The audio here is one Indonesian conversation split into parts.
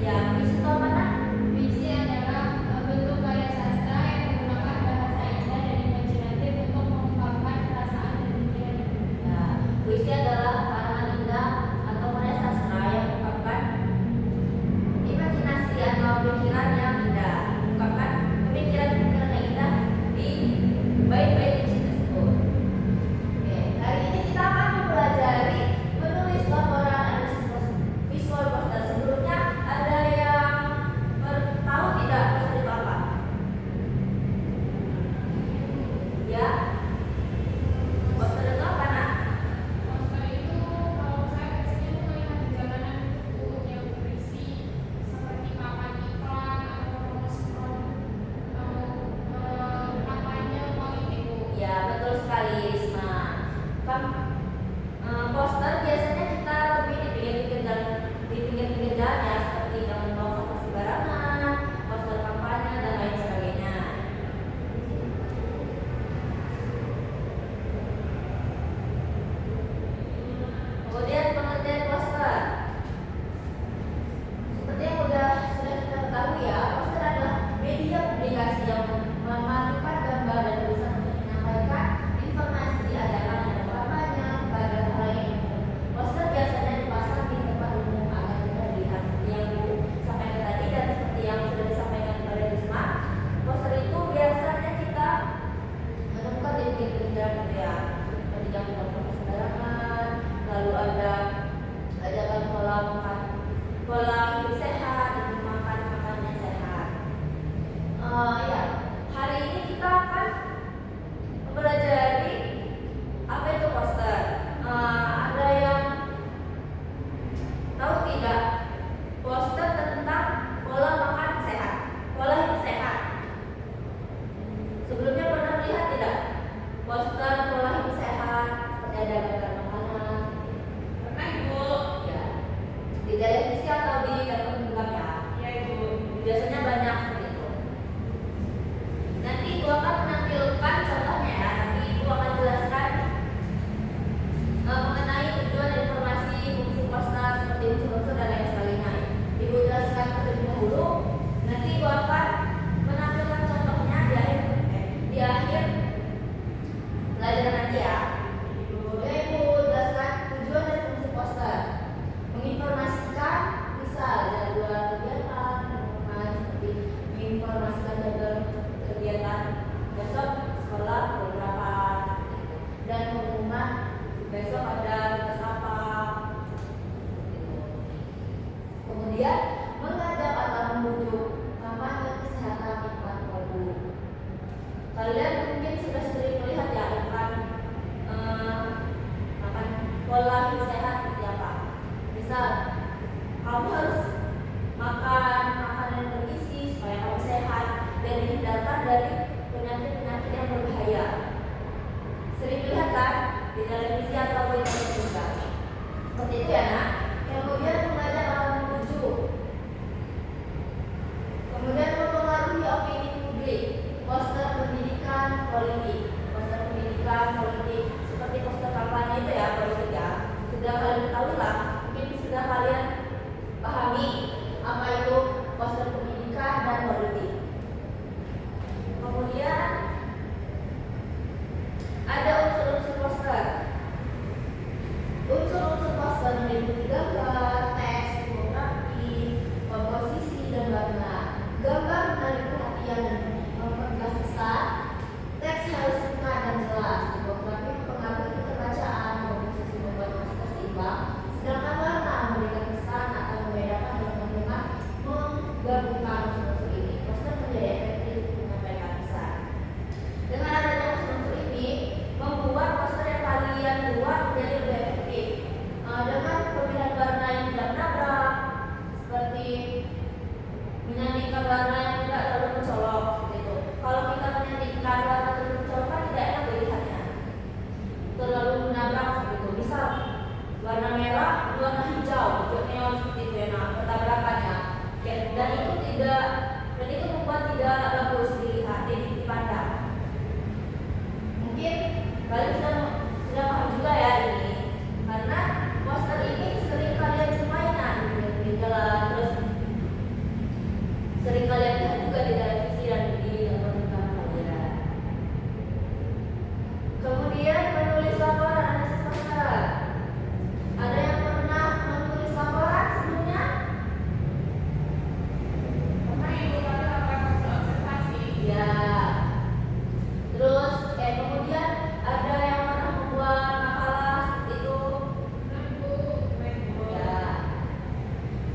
Ya, puisi itu apa nak? Puisi adalah bentuk karya sastra yang menggunakan bahasa indah dan imajinatif untuk mengungkapkan perasaan dan pikiran. Ya, puisi adalah karangan indah atau karya sastra yang mengungkapkan imajinasi atau pikiran yang indah, mengungkapkan pemikiran-pemikiran yang indah di bait-bait puisi tersebut. Oke, hari ini kita akan mempelajari menulis laporan analisis visual poster. Sebelumnya ada yang tahu tidak poster itu apa? Ya, poster itu apa nak? Poster itu kalau saya biasanya tuh melihat di jalanan itu yang berisi seperti papan iklan atau promosi produk atau kampanye politik. Ya, betul sekali Risma. Poster biasanya kita lebih di pinggir-pinggir jalan ya, seperti jangan buang sampah sembarangan, poster kampanye dan lain sebagainya. Kemudian pengertian poster. Seperti yang sudah kita ketahui ya, poster adalah media publikasi yang memadukan gambar dan tulisan untuk menyampaikan informasi, ajakan atau kampanye kepada halayak umum. Poster biasanya dipasang di tempat umum agar mudah dilihat, seperti yang Bu sampaikan tadi dan seperti yang sudah disampaikan oleh Risma. Poster itu biasanya kita menemukan di pinggir jalan gitu ya, seperti jangan buang sampah sembarangan, lalu ada ajakan pola hidup sehat, dan makan makanan sehat. Ya, hari ini kita akan mempelajari apa itu poster. Ada yang tahu tidak poster tentang pola makan sehat, pola hidup sehat? Sebelumnya pernah melihat tidak poster pola hidup sehat seperti ada gambar makanan? Pernah Ibu? Ya, di televisi atau di telepon genggam ya? Ya Ibu. Biasanya banyak seperti itu. Nanti Ibu akan menampilkan contohnya ya, nanti Ibu akan jelaskan mengenai tujuan dan informasi fungsi poster seperti unsur-unsur dan lain sebagainya. Ibu jelaskan terlebih dahulu, nanti Ibu akan menampilkan contohnya di akhir pelajaran nanti ya. Boleh Ibu jelaskan tujuan dan fungsi poster? Menginformasikan misal jadwal kegiatan, pengumuman seperti menginformasikan jadwal kegiatan besok sekolah beberapa dan pengumuman besok ada tugas apa. Kemudian mengajak atau membujuk kampanye kesehatan iklan produk. Kalian mungkin sudah sering melihat ya iklan makan pola hidup sehat seperti apa. Misal kamu harus makan makanan yang bergizi supaya kamu sehat dan dihindarkan dari penyakit-penyakit yang berbahaya. Sering dilihat kan di televisi atau di internet juga. Seperti itu ya nak. Kemudian mengajak atau membujuk. Kemudian mempengaruhi opini publik. Poster pendidikan politik. Poster pendidikan politik seperti poster kampanye itu ya, politik ya. Sudah kalian ketahui lah, mungkin sudah kalian pahami apa itu poster pendidikan dan politik. Kemudian ada unsur-unsur poster. Unsur-unsur poster meliputi gambar, teks, tipografi, komposisi, dan warna. Gambar menarik perhatian dan memperjelas kesan. Teks harus singkat dan jelas. Tipografi mempengaruhi keterbacaan, komposisi membuat naskah seimbang. Sedangkan warna memberikan kesan atau membedakan dan menggabungkan unsur-unsur ini. Poster menjadi efektif menyampaikan pesan. Dengan adanya unsur-unsur ini, membuat poster yang kalian buat menjadi lebih efektif. Dengan pemilihan warna yang tidak menabrak, seperti menyandikan warna yang tidak terlalu mencolok, seperti itu. Kalau kita menyandikan warna terlalu mencolok kan tidak enak dilihatnya, terlalu menabrak seperti itu. Misal warna merah, warna hijau, hijau neon seperti itu ya, nah bertabrakan ya. Dan itu membuat tidak bagus dilihat, dipandang. Mungkin kalian sudah paham juga ya ini, karena poster ini sering kalian jumpai di jalan, terus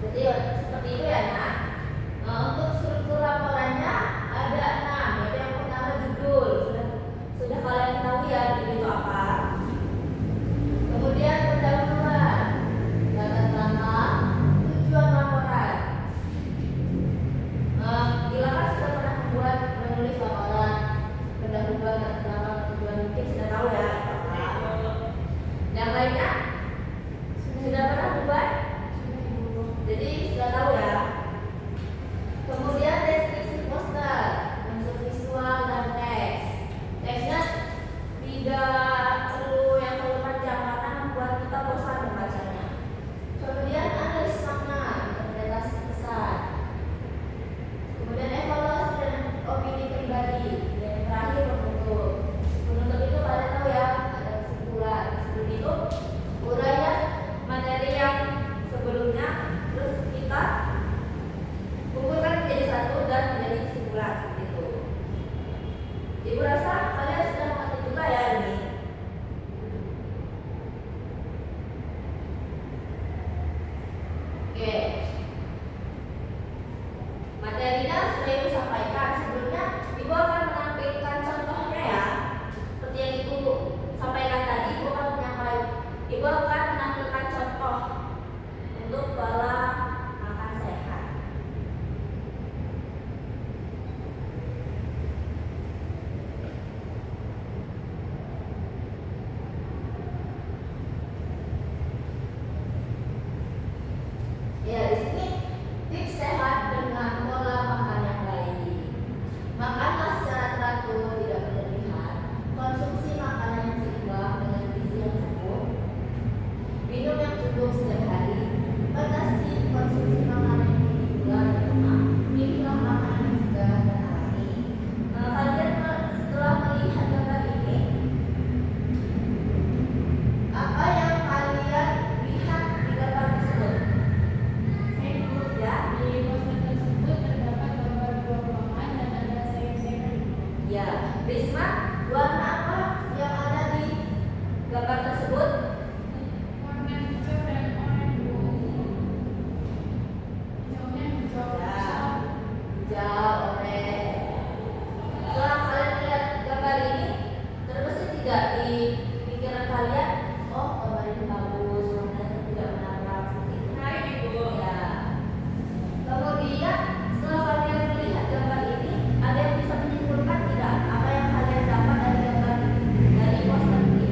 Seperti itu ya nak. Untuk struktur laporannya ada 6. Yaitu yang pertama judul. Sudah kalian tahu ya judul itu apa. Kemudian pendahuluan, data terangkat, tujuan laporan. Bila kan sudah pernah menulis laporan pendahuluan, data terangkat, tujuan, mungkin sudah tahu ya apa. Yang lainnya sudah pernah buat? Jadi sudah tahu ya. Kemudian deskripsi poster, unsur visual dan teks. Teksnya tidak perlu yang terlalu panjang karena membuat kita bosan membacanya. Kemudian analis makna, interpretasi pesan. Kemudian evaluasi dan opini pribadi. Yang terakhir penutup. Penutup itu kalian tahu ya, ada kesimpulan. Sebelum itu uraian materi yang sebelumnya, terus kita kumpulkan menjadi satu dan menjadi kesimpulan seperti itu. Ibu rasa kalian sudah mengerti juga ya ini. Oke. Materinya sudah ibu sampaikan. Sebelumnya ibu akan menampilkan contohnya ya. Seperti yang ibu sampaikan tadi, ibu akan menampilkan contoh untuk pola makan sehat. Ya, di sini tips sehat dengan pola makan yang baik. Makanlah secara teratur, tidak berlebihan. Konsumsi makanan yang seimbang dengan gizi yang cukup. Minum yang cukup setiap hari. Batasi konsumsi makanan yang tinggi gula dan lemak. Pilihlah makanan yang segar dan alami. Kalian setelah melihat gambar ini, apa yang kalian lihat di gambar tersebut? Ya, Di poster tersebut terdapat gambar buah buahan dan ada sayur-sayuran. ya. Risma, warna apa yang ada di gambar tersebut? Warna hijau dan oranye. Hijaunya hijau Ya, besar. hijau, oranye. Setelah kalian lihat gambar ini, terbesit tidak di pikiran kalian? Oh, gambar ini bagus, warnanya tidak menabrak seperti itu. Menarik ibu. Ya. Kemudian setelah kalian melihat gambar ini, ada yang bisa menyimpulkan tidak apa yang kalian dapat dari gambar ini, dari poster ini?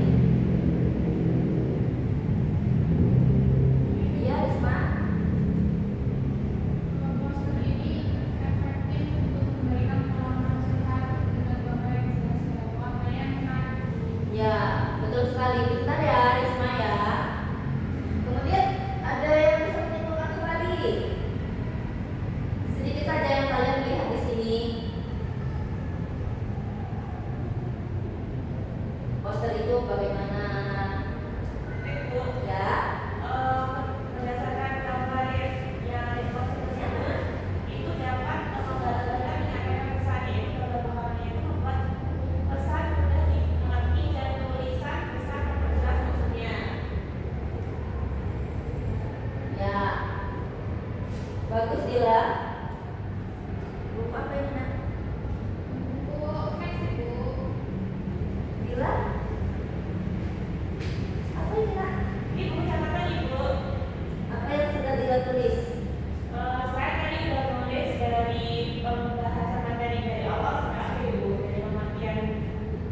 Iya, Risma. Poster ini efektif untuk memberikan pengalaman sehat dengan gambar yang jelas dan warnanya menarik. Ya, betul sekali. Pintar ya, Risma ya. Kemudian ada yang bisa menyimpulkan kembali. Sedikit saja yang kalian lihat di sini. Poster itu bagaimana? Ibu, Ya. berdasarkan gambar yang ada di poster tersebut, itu dapat membantu kita menyampaikan pesan, yaitu gambar bakalannya itu membuat pesan mudah dimengerti dan tulisan bisa memperjelas maksudnya. Ya. Bagus Dila. Buku apa ini nak? Buku teks ibu. Dila? Apa ini nak? Ini buku catatan ibu. Apa yang sudah Dila tulis? Saya tadi sudah menulis dari pembahasan materi dari awal sampai akhir ibu, dari pengertian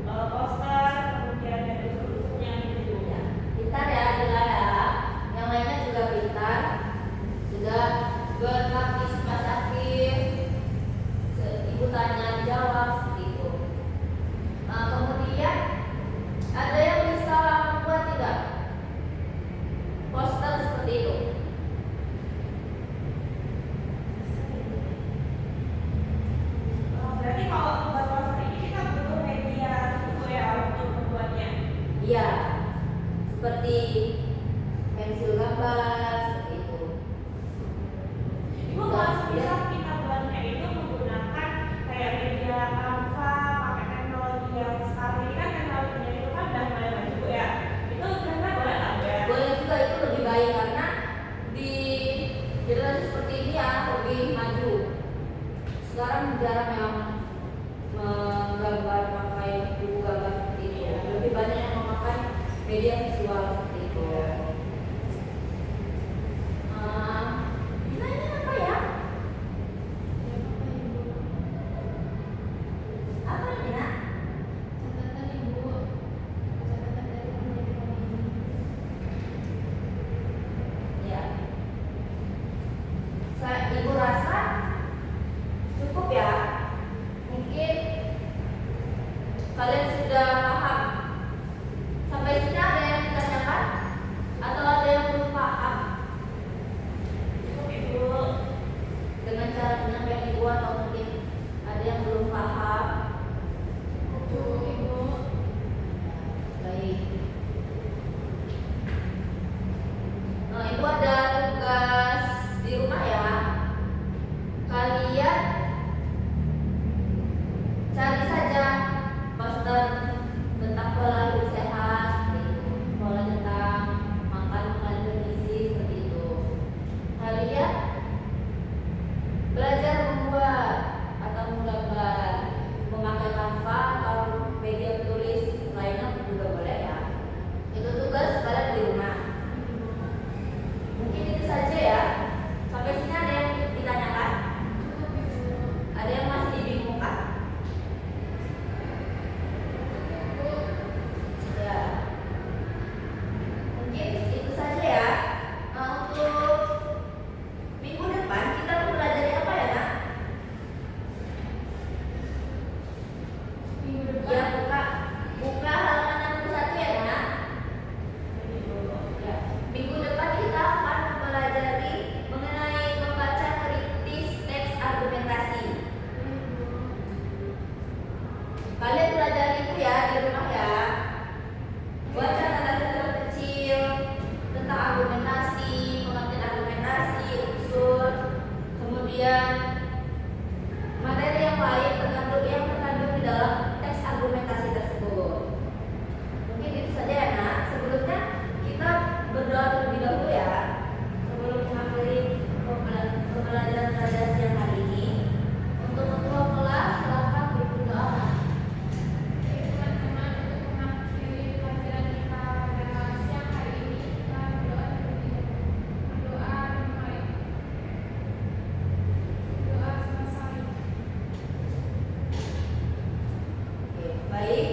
poster, kemudian dari unsur-unsurnya gitu ibu. Ya. Pintar ya Dila ya. Yang lainnya juga pintar. Sudah berpartisipasi aktif. Ibu tanya dijawab seperti itu. Kemudian ada yang bisa membuat tidak poster seperti itu? Berarti kalau membuat poster ini kita butuh media buku ya untuk membuatnya. Iya, seperti pensil gambar seperti itu. jarang yang menggambar pakai buku gambar seperti itu. Lebih banyak yang memakai media visual seperti itu. Ini apa ya? Apa ini nak? Catatan Ibu. Catatan dari pendidikan ini. Ya. Ibu rasa cukup ya. Mungkin kalian sudah paham. Sampai sini ada yang ditanyakan atau ada yang belum paham? Cukup Ibu. Dengan cara menyampaikan ibu atau mungkin ada yang belum paham? Cukup Ibu. Baik. Nah, ibu ada tugas di rumah ya. Kalian cari saja poster tentang pola hidup sehat seperti itu, pola tentang makan makanan bergizi seperti itu. Kalian belajar membuat atau menggambar memakai Canva atau media tulis lainnya juga boleh ya. Itu tugas kalian di rumah. Mungkin itu saja ya. Sampai sini ada yang ditanyakan? Cukup Ibu. Ada yang masih dibingungkan? Cukup. Ya. Mungkin itu saja ya. Untuk minggu depan kita mempelajari apa ya, Nak? Minggu depan. Ya, buka halaman 61 ya, Nak. Ya. Minggu depan kita akan mempelajari mengenai membaca kritis teks argumentasi. Kalian pelajari itu ya di rumah ya. Buat catatan-catatan kecil tentang argumentasi, pengertian argumentasi, unsur, kemudian materi yang lain terkandung di dalam teks argumentasi tersebut. Mungkin itu saja ya, Nak. Sebelumnya kita berdoa terlebih dahulu ya. Sebelum mengakhiri pembelajaran pada siang hari ini. Untuk ketua kelas silakan berdoa. Baik, teman-teman, untuk mengakhiri pelajaran kita pada siang hari ini, kita berdoa terlebih dahulu. Berdoa dimulai. Doa selesai. Oke, baik.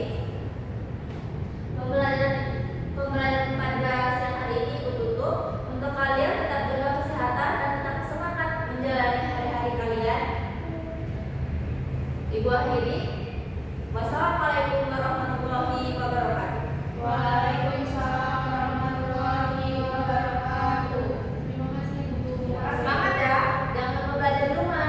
Pembelajaran pada siang hari ini ibu tutup. Untuk kalian tetap jaga kesehatan dan tetap semangat menjalani hari-hari kalian. Ibu akhiri. Wassalamualaikum warahmatullahi wabarakatuh. Waalaikumsalam warahmatullahi wabarakatuh. Terima kasih Bu. Semangat ya, jangan lupa belajar di rumah.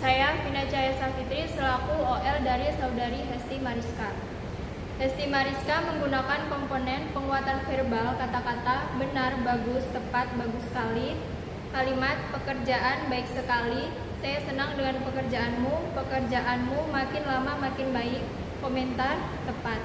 Saya Vina Cahaya Safitri selaku OL dari Saudari Hesti Mariska. Hesti Mariska menggunakan komponen penguatan verbal kata-kata benar, bagus, tepat, bagus sekali, kalimat pekerjaan baik sekali, saya senang dengan pekerjaanmu makin lama makin baik, komentar tepat.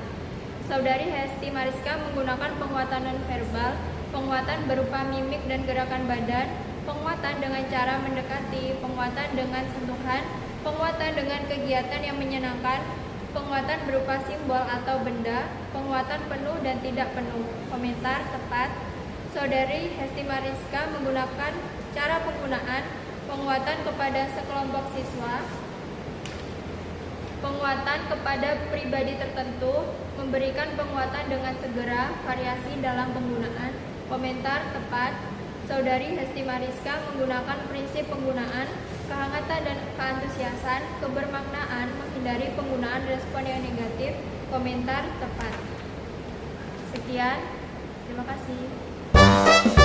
Saudari Hesti Mariska menggunakan penguatan non-verbal, penguatan berupa mimik dan gerakan badan, penguatan dengan cara mendekati, penguatan dengan sentuhan, penguatan dengan kegiatan yang menyenangkan, penguatan berupa simbol atau benda, penguatan penuh dan tidak penuh, komentar tepat. Saudari Hesti Mariska menggunakan cara penggunaan penguatan kepada sekelompok siswa, penguatan kepada pribadi tertentu, memberikan penguatan dengan segera, variasi dalam penggunaan, komentar tepat. Saudari Hesti Mariska menggunakan prinsip penggunaan, kehangatan dan keantusiasan, kebermaknaan, menghindari penggunaan respon yang negatif, komentar tepat. Sekian, terima kasih.